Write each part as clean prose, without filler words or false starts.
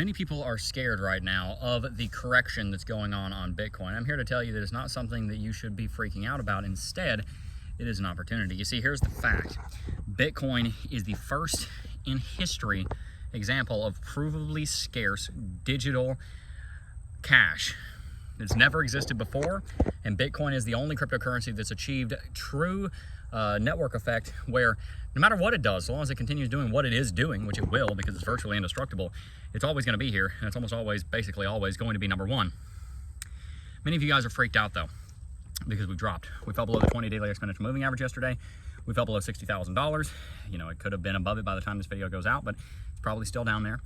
Many people are scared right now of the correction that's going on Bitcoin. I'm here to tell you that it's not something that you should be freaking out about. Instead, it is an opportunity. You see, here's the fact. Bitcoin is the first in history example of provably scarce digital cash. It's never existed before, and Bitcoin is the only cryptocurrency that's achieved true network effect where no matter what it does, so long as it continues doing what it is doing, which it will because it's virtually indestructible, it's always going to be here, and it's almost always, basically always, going to be number one. Many of you guys are freaked out though because we've dropped. We fell below the 20 daily exponential moving average yesterday. We fell below $60,000. You know, it could have been above it by the time this video goes out, but it's probably still down there.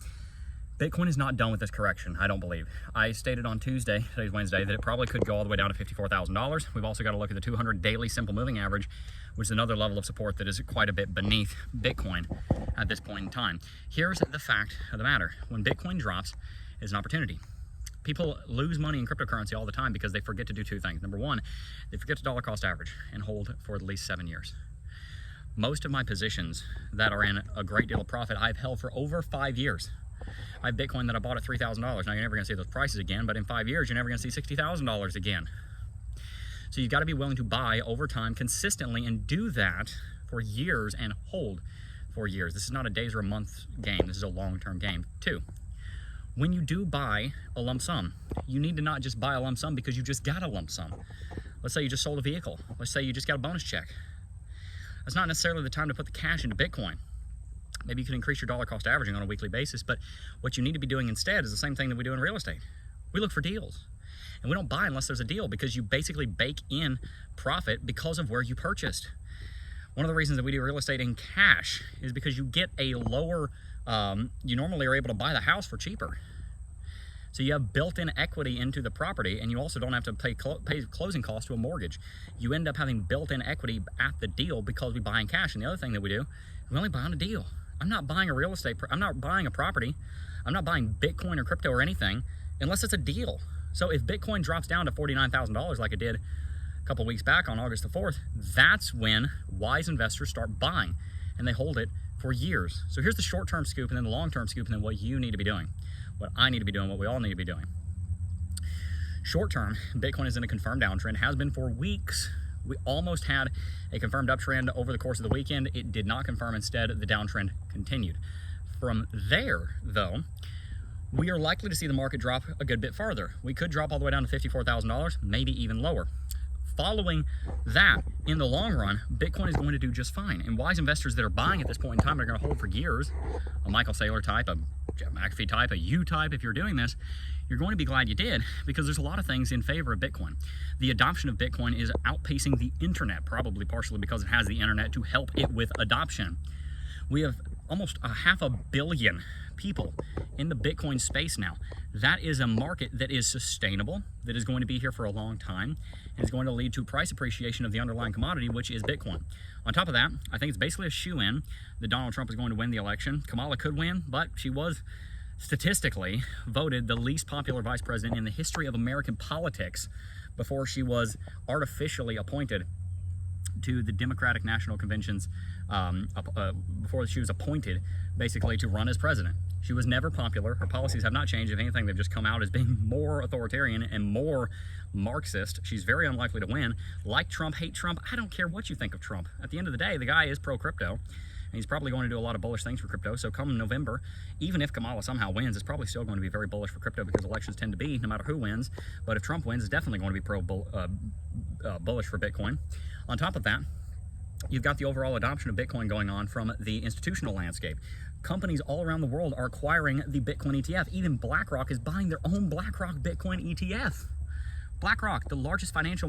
Bitcoin is not done with this correction, I don't believe. I stated on Tuesday, today's Wednesday, that it probably could go all the way down to $54,000. We've also got to look at the 200 daily simple moving average, which is another level of support that is quite a bit beneath Bitcoin at this point in time. Here's the fact of the matter. When Bitcoin drops, it's an opportunity. People lose money in cryptocurrency all the time because they forget to do two things. Number one, they forget to dollar cost average and hold for at least 7 years. Most of my positions that are in a great deal of profit, I've held for over 5 years. I have Bitcoin that I bought at $3,000. Now you're never going to see those prices again, but in 5 years, you're never going to see $60,000 again. So you've got to be willing to buy over time consistently and do that for years and hold for years. This is not a days or a month game. This is a long-term game. Two, when you do buy a lump sum, you need to not just buy a lump sum because you just got a lump sum. Let's say you just sold a vehicle. Let's say you just got a bonus check. That's not necessarily the time to put the cash into Bitcoin. Maybe you can increase your dollar cost averaging on a weekly basis, but what you need to be doing instead is the same thing that we do in real estate. We look for deals, and we don't buy unless there's a deal because you basically bake in profit because of where you purchased. One of the reasons that we do real estate in cash is because you get a lower, you normally are able to buy the house for cheaper. So you have built-in equity into the property, and you also don't have to pay closing costs to a mortgage. You end up having built-in equity at the deal because we buy in cash. And the other thing that we do, we only buy on a deal. I'm not buying a real estate, I'm not buying a property, I'm not buying Bitcoin or crypto or anything unless it's a deal. So if Bitcoin drops down to $49,000 like it did a couple weeks back on August the 4th, that's when wise investors start buying, and they hold it for years. So here's the short-term scoop, and then the long-term scoop, and then what you need to be doing, what I need to be doing, what we all need to be doing. Short-term, Bitcoin is in a confirmed downtrend, has been for weeks. We almost had a confirmed uptrend over the course of the weekend. It did not confirm. Instead, the downtrend continued. From there, though, we are likely to see the market drop a good bit farther. We could drop all the way down to $54,000, maybe even lower. Following that, in the long run, Bitcoin is going to do just fine. And wise investors that are buying at this point in time are going to hold for years. A Michael Saylor type, a Jeff McAfee type, a you type, if you're doing this, you're going to be glad you did, because there's a lot of things in favor of Bitcoin. The adoption of Bitcoin is outpacing the internet, probably partially because it has the internet to help it with adoption. We have almost 500 million people in the Bitcoin space now. That is a market that is sustainable, that is going to be here for a long time, and is going to lead to price appreciation of the underlying commodity, which is Bitcoin. On top of that, I think it's basically a shoe-in that Donald Trump is going to win the election. Kamala could win, but she was statistically voted the least popular vice president in the history of American politics before she was artificially appointed to the Democratic National Convention's, before she was appointed basically to run as president. She was never popular. Her policies have not changed. If anything, they've just come out as being more authoritarian and more Marxist. She's very unlikely to win. Like Trump, hate Trump, I don't care what you think of Trump. At the end of the day, the guy is pro-crypto. He's probably going to do a lot of bullish things for crypto. So come November, even if Kamala somehow wins, it's probably still going to be very bullish for crypto because elections tend to be, no matter who wins. But if Trump wins, it's definitely going to be bullish for Bitcoin. On top of that, you've got the overall adoption of Bitcoin going on from the institutional landscape. Companies all around the world are acquiring the Bitcoin ETF. Even BlackRock is buying their own BlackRock Bitcoin ETF. BlackRock, the largest financial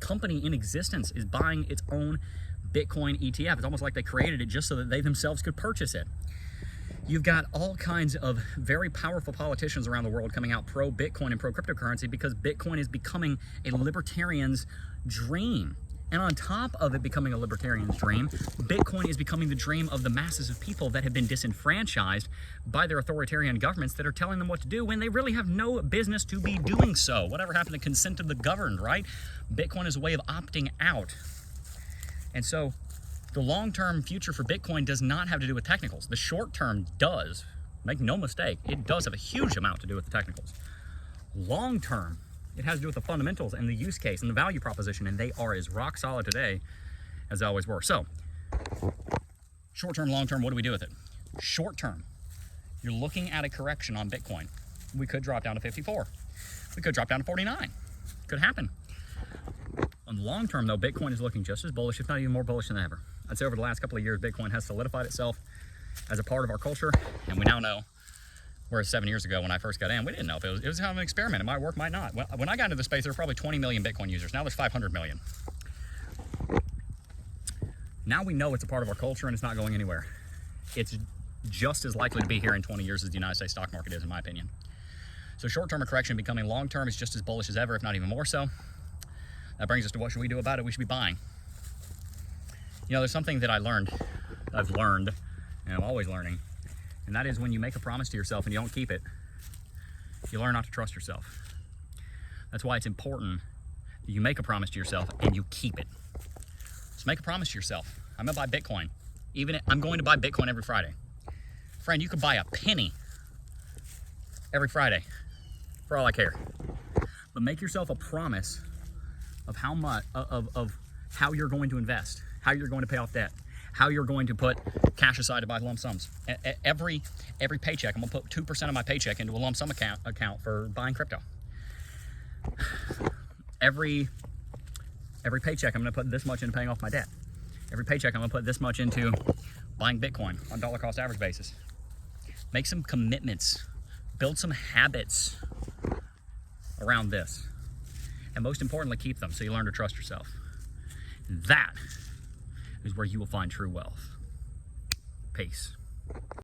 company in existence, is buying its own Bitcoin ETF. It's almost like they created it just so that they themselves could purchase it. You've got all kinds of very powerful politicians around the world coming out pro-Bitcoin and pro-cryptocurrency because Bitcoin is becoming a libertarian's dream. And on top of it becoming a libertarian's dream, Bitcoin is becoming the dream of the masses of people that have been disenfranchised by their authoritarian governments that are telling them what to do when they really have no business to be doing so. Whatever happened to consent of the governed, right? Bitcoin is a way of opting out. And so the long-term future for Bitcoin does not have to do with technicals. The short-term does. Make no mistake, it does have a huge amount to do with the technicals. Long term, it has to do with the fundamentals and the use case and the value proposition, and they are as rock solid today as they always were. So, short term, long term, what do we do with it? Short term, you're looking at a correction on Bitcoin. We could drop down to 54. We could drop down to 49. Could happen. On the long term, though, Bitcoin is looking just as bullish, if not even more bullish than ever. I'd say over the last couple of years, Bitcoin has solidified itself as a part of our culture, and we now know, whereas 7 years ago when I first got in, we didn't know if it was kind of an experiment. It might work, might not. When I got into the space, there were probably 20 million Bitcoin users. Now there's 500 million. Now we know it's a part of our culture and it's not going anywhere. It's just as likely to be here in 20 years as the United States stock market is, in my opinion. So short-term correction becoming long-term is just as bullish as ever, if not even more so. That brings us to what should we do about it? We should be buying. You know, there's something that I've learned, and I'm always learning, and that is when you make a promise to yourself and you don't keep it, you learn not to trust yourself. That's why it's important that you make a promise to yourself and you keep it. So make a promise to yourself. I'm gonna buy Bitcoin. I'm going to buy Bitcoin every Friday. Friend, you could buy a penny every Friday, for all I care. But make yourself a promise of how much, of how you're going to invest, how you're going to pay off debt, how you're going to put cash aside to buy lump sums. Every paycheck, I'm gonna put 2% of my paycheck into a lump sum account for buying crypto. Every paycheck, I'm gonna put this much into paying off my debt. Every paycheck, I'm gonna put this much into buying Bitcoin on dollar cost average basis. Make some commitments, build some habits around this. And most importantly, keep them so you learn to trust yourself. And that is where you will find true wealth. Peace.